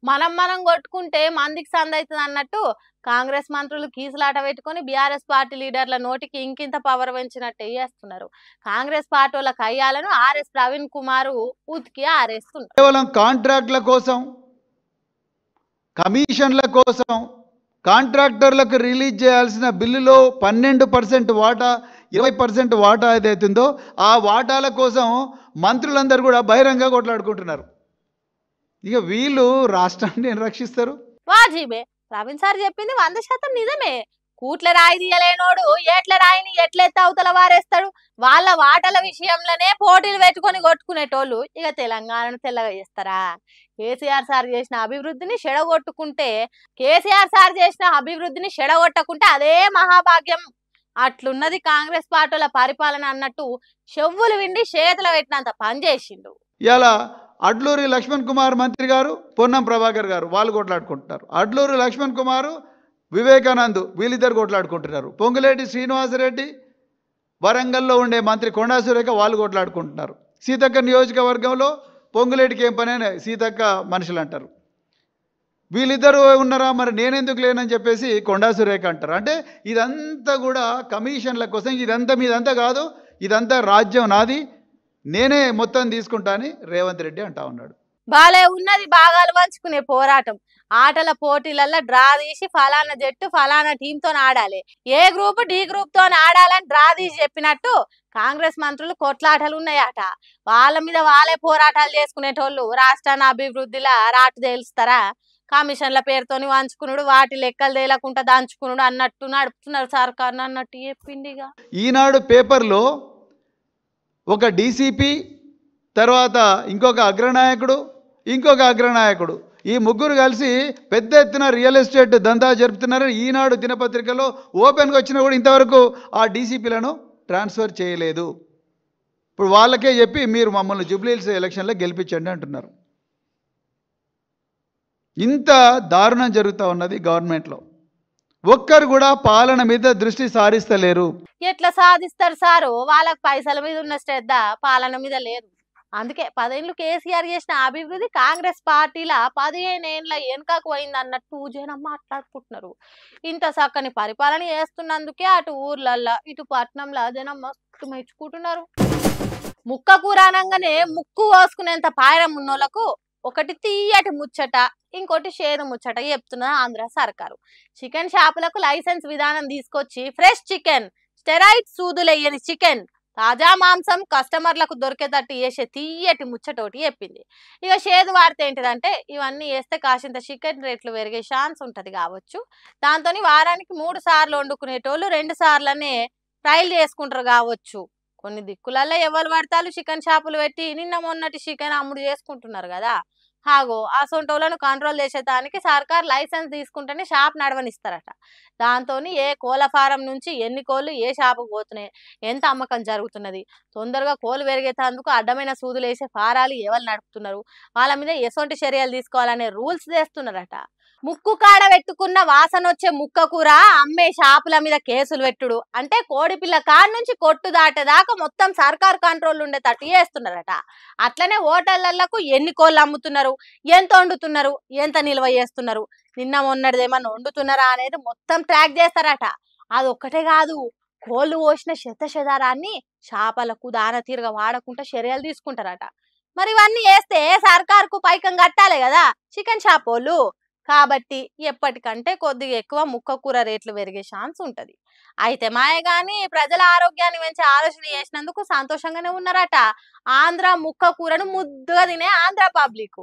మనం కొట్టుకుంటే మందికి సందైతుంది అన్నట్టు కాంగ్రెస్ మంత్రులు కీసులాట పెట్టుకొని బీఆర్ఎస్ పార్టీ లీడర్ల నోటికి ఇంకింత పవర్ పెంచినట్టు చేస్తున్నారు. కాంగ్రెస్ పార్టీ వాళ్ళ కయ్యాలను ఆర్ఎస్ ప్రవీణ్ కుమార్ ఉతికి ఆరేస్తున్నారు. కేవలం కాంట్రాక్ట్ల కోసం, కమిషన్ల కోసం, కాంట్రాక్టర్లకు రిలీజ్ చేయాల్సిన బిల్లులో 12% వాటా, 20% వాటా ఏదైతుందో ఆ వాటాల కోసం మంత్రులందరూ కూడా బహిరంగ కొట్లాడుకుంటున్నారు. ఇక వీళ్ళు రాష్ట్రాన్ని రక్షిస్తారు. వాజీబే ప్రవీణ్ సార్ చెప్పింది 100% నిజమే. కూట్ల రాయి తీయలేనోడు ఏట్ల రాయిని ఎట్లెత్త అవతల వారేస్తాడు. వాళ్ళ వాటల విషయంలోనే పోటీలు పెట్టుకొని కొట్టుకునేటోళ్ళు ఇక తెలంగాణను తెల్లగా చేస్తారా? కేసీఆర్ సార్ చేసిన అభివృద్ధిని చెడగొట్టకుంటే అదే మహాభాగ్యం. అట్లున్నది కాంగ్రెస్ పార్టీల పరిపాలన అన్నట్టు చెవులు విండి చేతులు పెట్టినంత పనిచేసిండు. ఇలా అడ్లూరి లక్ష్మణ్ కుమార్ మంత్రి గారు, పొన్నం ప్రభాకర్ గారు వాళ్ళు కొట్లాడుకుంటున్నారు. అడ్లూరి లక్ష్మణ్ కుమారు, వివేకానంద్ వీళ్ళిద్దరు కొట్లాడుకుంటున్నారు. పొంగులేటి శ్రీనివాసరెడ్డి, వరంగల్లో ఉండే మంత్రి కొండా సురేఖ వాళ్ళు కొట్లాడుకుంటున్నారు. సీతక్క నియోజకవర్గంలో పొంగులేటికి ఏం పని అని సీతక్క మనుషులు అంటారు. వీళ్ళిద్దరు ఉన్నారా, మరి నేనెందుకు లేనని చెప్పేసి కొండా సురేఖ అంటారు. అంటే ఇదంతా కూడా కమిషన్ల కోసం, మీదంతా కాదు, ఇదంతా రాజ్యం నాది, నేనే మొత్తం తీసుకుంటా అని రేవంత్ రెడ్డి అంటా ఉన్నాడు. బాలే ఉన్నది భాగాలు పంచుకునే పోరాటం. ఆటల పోటీలలో డ్రా తీసి ఫలానా జట్టు ఫలానా టీంతో ఆడాలి, ఏ గ్రూప్ డి గ్రూప్ తో ఆడాలని డ్రా తీసి చెప్పినట్టు కాంగ్రెస్ మంత్రులు కొట్లాటలు ఉన్నాయట. వాళ్ళ మీద వాళ్ళే పోరాటాలు చేసుకునేటోళ్ళు రాష్ట్రాన్ని అభివృద్ధిలా రాటు తేలుస్తారా? కమిషన్ల పేరుతోని వంచుకున్నాడు, వాటి లెక్కలు తేలకుండా దంచుకున్నాడు అన్నట్టు నడుపుతున్నారు సర్కార్ అన్నట్టు చెప్పిండిగా. ఈనాడు పేపర్లో ఒక డీసీపీ, తర్వాత ఇంకొక అగ్రనాయకుడు ఈ ముగ్గురు కలిసి పెద్ద ఎత్తున రియల్ ఎస్టేట్ దందా జరుపుతున్నారు. ఈనాడు దినపత్రికలో ఓపెన్గా వచ్చినా కూడా ఇంతవరకు ఆ డీసీపీలను ట్రాన్స్ఫర్ చేయలేదు. ఇప్పుడు వాళ్ళకే చెప్పి మీరు మమ్మల్ని జూబ్లీహిల్స్ ఎలక్షన్లో గెలిపించండి అంటున్నారు. ఇంత దారుణం జరుగుతూ ఉన్నది గవర్నమెంట్లో. ఒక్కరు కూడా పాలన మీద దృష్టి సారిస్తలేరు. ఎట్లా సాధిస్తారు సారు? వాళ్ళకి పైసల మీద ఉన్న శ్రద్ధ పాలన మీద లేదు. అందుకే 10 ఏళ్ళు కేసీఆర్ చేసిన అభివృద్ధి కాంగ్రెస్ పార్టీల 15 ఏళ్ళ వెనుకకు పోయింది అన్నట్టు జనం మాట్లాడుకుంటున్నారు. ఇంత చక్కని పరిపాలన చేస్తున్నందుకే అటు ఊర్లల్లో ఇటు పట్నంలో జనం మస్తు మెచ్చుకుంటున్నారు. ముక్క కూర అనగానే ముక్కు కోసుకునేంత పాయరం ఉన్నోళ్లకు ఒకటి తీయటి ముచ్చట, ఇంకోటి షేరు ముచ్చట చెప్తున్నది ఆంధ్ర సర్కారు. చికెన్ షాపులకు లైసెన్స్ విధానం తీసుకొచ్చి ఫ్రెష్ చికెన్, స్టెరాయిడ్ సూదులేయని చికెన్, తాజా మాంసం కస్టమర్లకు దొరికేటట్టు చేసే తీయటి ముచ్చటోటి చెప్పింది. ఇక షేదు వాడితే ఏంటిదంటే ఇవన్నీ వేస్తే కాసింత చికెన్ రేట్లు పెరిగే ఛాన్స్ ఉంటుంది కావచ్చు. దాంతో వారానికి 3 సార్లు వండుకునేటోళ్ళు 2 సార్లనే ఫ్రైలు చేసుకుంటారు కావచ్చు. కొన్ని దిక్కులలో ఎవరు పడతారు చికెన్ షాపులు పెట్టి నిన్న మొన్నటి చికెన్ అమ్ముడు చేసుకుంటున్నారు కదా. హాగో ఆ సొంటోళ్లను కంట్రోల్ చేసేదానికి సర్కార్ లైసెన్స్ తీసుకుంటేనే షాప్ నడవనిస్తారట. దాంతో ఏ కోళ్ళ ఫారం నుంచి ఎన్ని కోళ్ళు ఏ షాపుకు పోతున్నాయి, ఎంత అమ్మకం జరుగుతున్నది, తొందరగా కోళ్ళు పెరిగేటందుకు అడ్డమైన సూదులు వేసే ఫారాలు ఎవరు నడుపుతున్నారు, వాళ్ళ మీద ఎసొంటి చర్యలు తీసుకోవాలనే రూల్స్ చేస్తున్నారట. ముక్కు కాడ పెట్టుకున్న వాసన వచ్చే ముక్క కూర అమ్మే షాపుల మీద కేసులు పెట్టుడు అంటే కోడిపిల్ల కాడ నుంచి కొట్టు దాటేదాకా మొత్తం సర్కార్ కంట్రోల్ ఉండేటట్టు చేస్తున్నారట. అట్లనే హోటళ్లకు ఎన్ని కోళ్ళు అమ్ముతున్నారు, ఎంత వండుతున్నారు, ఎంత నిల్వ చేస్తున్నారు, నిన్న మొన్నటిది ఏమన్నా వండుతున్నారా అనేది మొత్తం ట్రాక్ చేస్తారట. అదొక్కటే కాదు, కోళ్ళు పోసిన శతశదారాన్ని చేపలకు దాన తీరుగా వాడకుండా చర్యలు తీసుకుంటారట. మరి ఇవన్నీ వేస్తే సర్కార్కు పైకం కట్టాలి కదా చికెన్ షాప్ వాళ్ళు. కాబట్టి ఎప్పటికంటే కొద్దిగా ఎక్కువ ముక్క కూర రేట్లు పెరిగే ఛాన్స్ ఉంటది. అయితే మాయే గాని ప్రజల ఆరోగ్యాన్ని పెంచే ఆలోచన చేసినందుకు సంతోషంగానే ఉన్నారట ఆంధ్ర ముక్క కూరను ముద్దుగా తినే ఆంధ్ర పబ్లిక్.